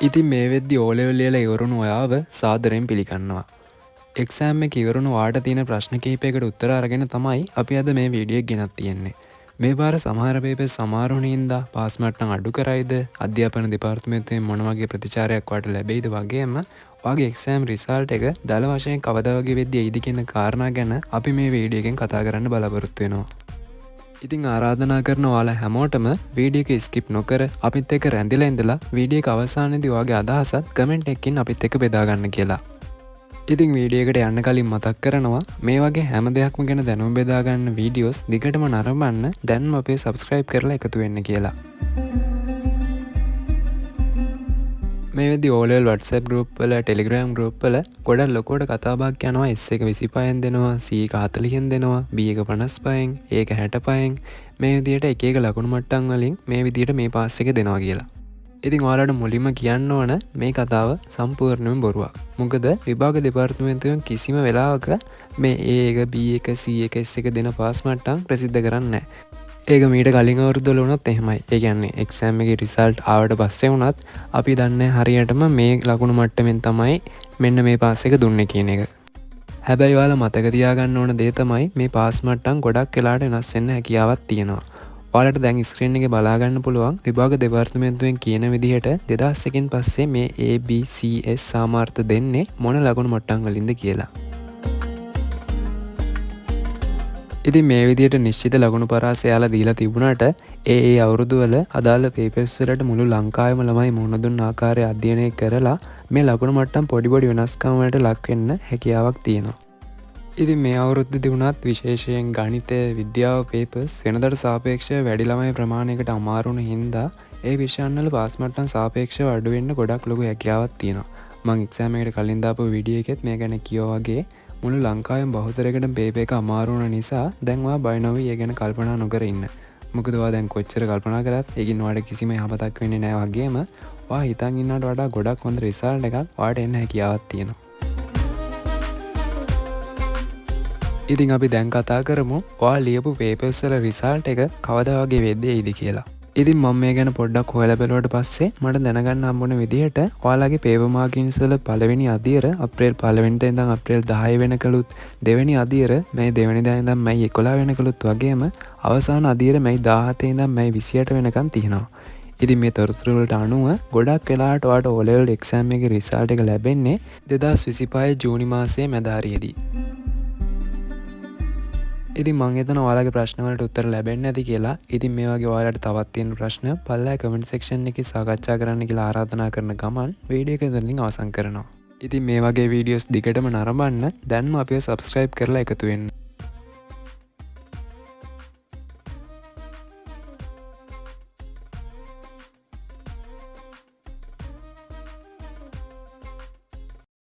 ඉතින් මේ වෙද්දි O level ලියලා ඉවරුණු ඔයාව සාදරයෙන් පිළිගන්නවා. එක්සෑම් එක ඉවරුණු වාට තියෙන ප්‍රශ්න කිහිපයකට උත්තර අරගෙන තමයි අපි අද මේ වීඩියෝ එක ගෙනත් තියෙන්නේ. මේ පාර සමහර පේපර්ස් සමහරුණින්දා පාස් මට්ටම් අඩු කරයිද, අධ්‍යාපන දෙපාර්තමේන්තුවෙන් මොන වගේ ප්‍රතිචාරයක් වාට ලැබෙයිද වගේම ඔයාගේ එක්සෑම් රිසල්ට් එක දල වශයෙන් කවදා වගේ වෙද්දී එයිද කියන කාරණා ගැන අපි මේ වීඩියෝ එකෙන් කතා කරන්න බලාපොරොත්තු වෙනවා. ඉතින් ආරාධනා කරන ඔයාලා හැමෝටම වීඩියෝ එක ස්කිප් නොකර අපිත් එක්ක රැඳිලා ඉඳලා වීඩියෝ එක අවසානයේදී ඔයාගේ අදහසත් කමෙන්ට් එකකින් අපිත් එක්ක බෙදා ගන්න කියලා. ඉතින් වීඩියෝ එකට යන්න කලින් මතක් කරනවා මේ වගේ හැම දෙයක්ම ගැන දැනුම් බෙදා ගන්න වීඩියෝස් දිගටම නරඹන්න දැන්ම අපේ subscribe කරලා එකතු වෙන්න කියලා. මේ වෙද්දි O level WhatsApp group වල Telegram group වල ගොඩක් ලොකුවට කතාබහක් යනවා. S එක 25න් දෙනවා, C එක 40න් දෙනවා, B එක 55න්, A එක 65න් මේ විදිහට එක එක ලකුණු මට්ටම් වලින් මේ විදිහට මේ පාස් එක දෙනවා කියලා. ඉතින් ඔයාලට මුලින්ම කියන්න ඕන මේ කතාව සම්පූර්ණයෙන්ම බොරුවක්. මොකද විභාග දෙපාර්තමේන්තුවෙන් කිසිම වෙලාවක මේ A එක, B එක, C එක, S එක දෙන පාස් මට්ටම් ප්‍රසිද්ධ කරන්නේ නැහැ. ඒක මීට කලින් අවුරුද්දවල වුණත් එහෙමයි. ඒ කියන්නේ එක්සෑම් එකේ රිසල්ට් ආවට පස්සේ වුණත් අපි දන්නේ හරියටම මේ ලකුණු මට්ටමින් තමයි මෙන්න මේ පාස් එක දුන්නේ කියන එක. හැබැයි ඔයාලා මතක තියාගන්න ඕන දේ තමයි මේ පාස් මට්ටම් ගොඩක් වෙලාට වෙනස් වෙන්න හැකියාවක් තියෙනවා. ඔයාලට දැන් ස්ක්‍රීන් එකේ බලා ගන්න පුළුවන් විභාග දෙපාර්තමේන්තුවෙන් කියන විදිහට 2001න් පස්සේ මේ A B C S සාමාර්ථ දෙන්නේ මොන ලකුණු මට්ටම් වලින්ද කියලා. ඉතින් මේ විදිහට නිශ්චිත ලකුණු පරාසය යාලා දීලා තිබුණාට ඒ අවුරුදු වල අදාළ පේපර්ස් වලට මුළු ලංකාවේම ළමයි මුහුණ දුන්න ආකාරය අධ්‍යයනය කරලා මේ ලකුණු මට්ටම් පොඩි වෙනස්කම් වලට ලක් වෙන්න හැකියාවක් තියෙනවා. ඉතින් මේ අවුරුද්දේදී වුණත් විශේෂයෙන් ගණිතය, විද්‍යාව පේපර්ස් වෙනදට සාපේක්ෂව වැඩි ළමයි ප්‍රමාණයකට අමාරු වුණ හින්දා ඒ විෂයන් වල පාස් මට්ටම් සාපේක්ෂව අඩු වෙන්න ගොඩක් ලොකු හැකියාවක් තියෙනවා. මම එක්සෑම් එකට කලින් දාපු වීඩියෝ එකෙත් මේ ගැන කියවා වගේ මුළු ලංකාවෙන් බහුතරයකට පේපර් එක අමාරු වුණ නිසා දැන් ඔයා බය නොවී ඒ ගැන කල්පනා නොකර ඉන්න. මොකද ඔයා දැන් කොච්චර කල්පනා කරත් ඒකින් ඔයාලට කිසිම යහපතක් වෙන්නේ නැහැ වගේම ඔයා හිතන් ඉන්නවට වඩා ගොඩක් හොඳ රිසල්ට් එකක් ඔයාට එන්න හැකියාවක් තියෙනවා. ඉතින් අපි දැන් කතා කරමු ඔයා ලියපු පේපර්ස් වල රිසල්ට් එක කවදා වගේ වෙද්දී එයිද කියලා. ඉතින් මම මේ ගැන පොඩ්ඩක් හොයලා බලුවට පස්සේ මට දැනගන්න හම්බුන විදිහට ඔයාලගේ පේපර් මාකින්ස් වල පළවෙනි අදියර අප්‍රේල් 1 වෙනිදා ඉඳන් අප්‍රේල් 10 වෙනකලුත්, දෙවෙනි අදියර මේ 2 වෙනිදා ඉඳන් මැයි 11 වෙනකලුත් වගේම අවසාන අදියර මැයි 17 ඉඳන් මැයි 28 වෙනකන් තියෙනවා. ඉතින් මේ තොරතුරු වලට අනුව ගොඩක් වෙලාවට ඔයාලට O level exam එකේ රිසල්ට් එක ලැබෙන්නේ 2025 ජූනි මාසයේ මැද හරියේදී. ඉතින් මං හිතනවා ඔයාලගේ ප්‍රශ්න වලට උත්තර ලැබෙන්නේ නැති කියලා. ඉතින් මේ වගේ ඔයාලට තවත් තියෙන ප්‍රශ්න පල්ලෙහා කමෙන්ට් සෙක්ෂන් එකේ සාකච්ඡා කරන්න කියලා ආරාධනා කරන ගමන් වීඩියෝ එක ඉතින් අවසන් කරනවා. ඉතින් මේ වගේ වීඩියෝස් දිගටම නරඹන්න දැන්ම අපිව subscribe කරලා එකතු වෙන්න.